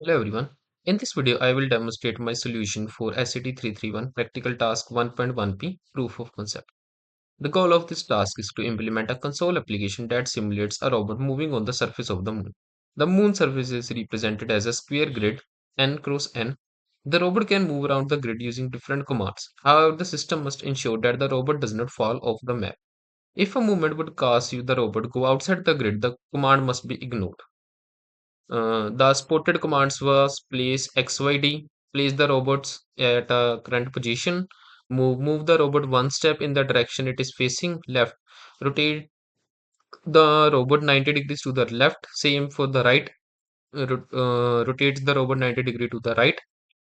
Hello everyone. In this video, I will demonstrate my solution for SCT-331 Practical Task 1.1p Proof of Concept. The goal of this task is to implement a console application that simulates a robot moving on the surface of the moon. The moon surface is represented as a square grid n cross n. The robot can move around the grid using different commands. However, the system must ensure that the robot does not fall off the map. If a movement would cause the robot go outside the grid, the command must be ignored. The spotted commands was place XYD, place the robots at a current position, move the robot one step in the direction it is facing left, rotate the robot 90 degrees to the left, same for the right, rotates the robot 90 degree to the right.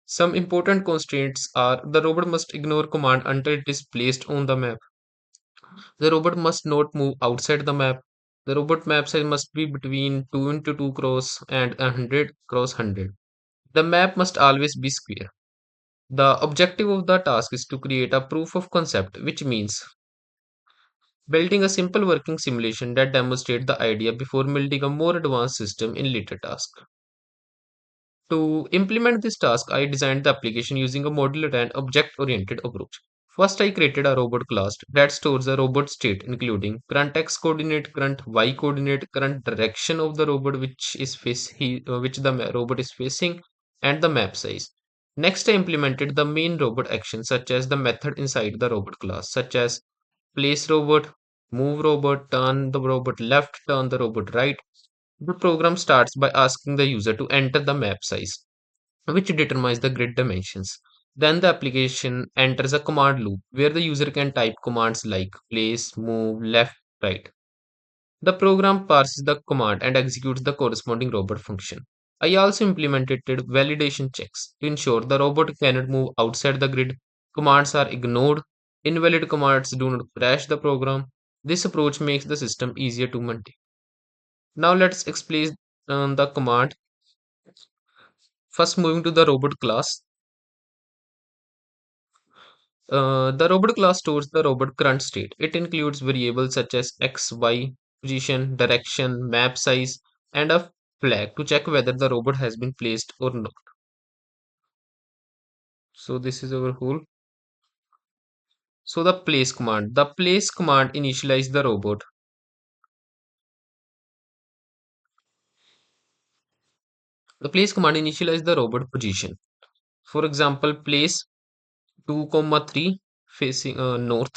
Some important constraints are the robot must ignore command until it is placed on the map. The robot must not move outside the map. The robot map size must be between 2 into 2 cross and 100 cross 100. The map must always be square. The objective of the task is to create a proof of concept, which means building a simple working simulation that demonstrates the idea before building a more advanced system in later tasks. To implement this task, I designed the application using a modular and object-oriented approach. First, I created a robot class that stores a robot state, including current x coordinate, current y coordinate, current direction of the robot which the robot is facing, and the map size. Next, I implemented the main robot action, such as the method inside the robot class, such as place robot, move robot, turn the robot left, turn the robot right. The program starts by asking the user to enter the map size, which determines the grid dimensions. Then the application enters a command loop where the user can type commands like place, move, left, right. The program parses the command and executes the corresponding robot function. I also implemented validation checks to ensure the robot cannot move outside the grid. Commands are ignored. Invalid commands do not crash the program. This approach makes the system easier to maintain. Now let's explain the command. First, moving to the robot class. The robot class stores the robot current state. It includes variables such as x, y, position, direction, map size, and a flag to check whether the robot has been placed or not. So this is our whole. So the place command. The place command initializes the robot. The place command initializes the robot position. For example, place 2, comma 3 facing north.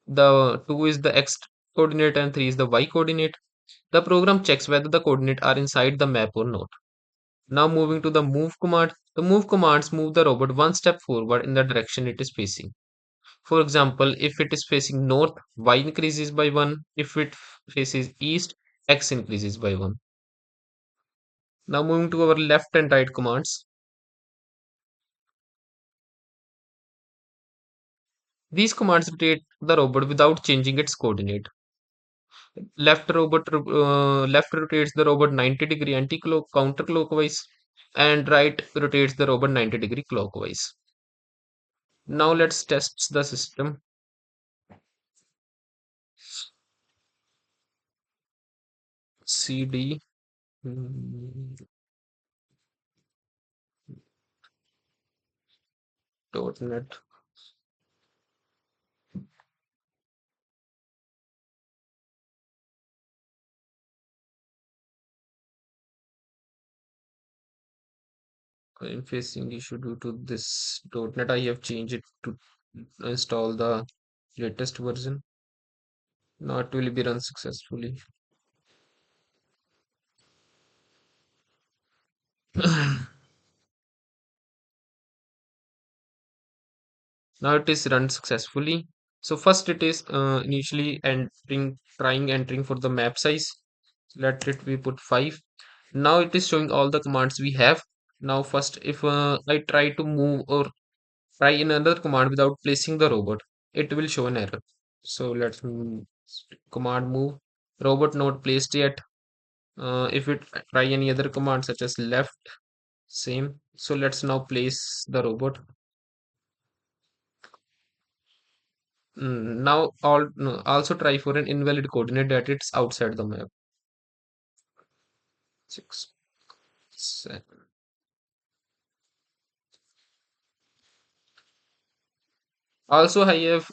The 2 is the x coordinate and 3 is the y coordinate. The program checks whether the coordinates are inside the map or not. Now moving to the move command. The move commands move the robot one step forward in the direction it is facing. For example, if it is facing north, y increases by 1. If it faces east, x increases by 1. Now moving to our left and right commands. These commands rotate the robot without changing its coordinate. Left rotates the robot 90 degree counterclockwise, and right rotates the robot 90 degree clockwise. Now let's test the system. CD .NET. I'm facing issue due to this .NET. I have changed it to install the latest version. Now it will be run successfully. Now it is run successfully. So first it is initially trying entering for the map size. Let it we put 5. Now it is showing all the commands we have. Now first if I try to move or try another command without placing the robot, it will show an error. So let's command move robot not placed yet. If we try any other command such as left, same. So let's now place the robot. Now all no, also try for an invalid coordinate that it's outside the map. 6. Se- Also, Hive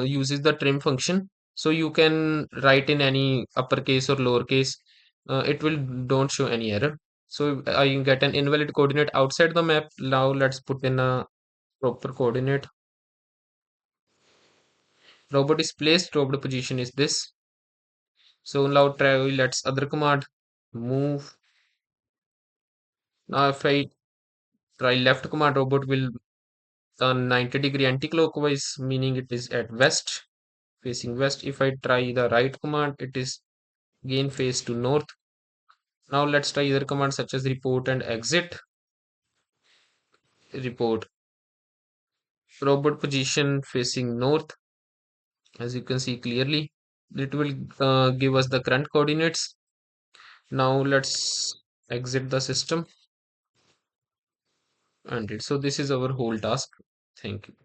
uses the trim function, so you can write in any uppercase or lowercase. It will don't show any error. So I get an invalid coordinate outside the map. Now let's put in a proper coordinate. Robot is placed. Robot position is this. So now try let's other command move. Now if I try left command, robot will turn 90-degree anti-clockwise, meaning it is at west, facing west. If I try the right command, it is gain face to north. Now let's try other commands such as report and exit. Report robot position facing north, as you can see clearly. It will give us the current coordinates. Now let's exit the system and it. So this is our whole task. Thank you.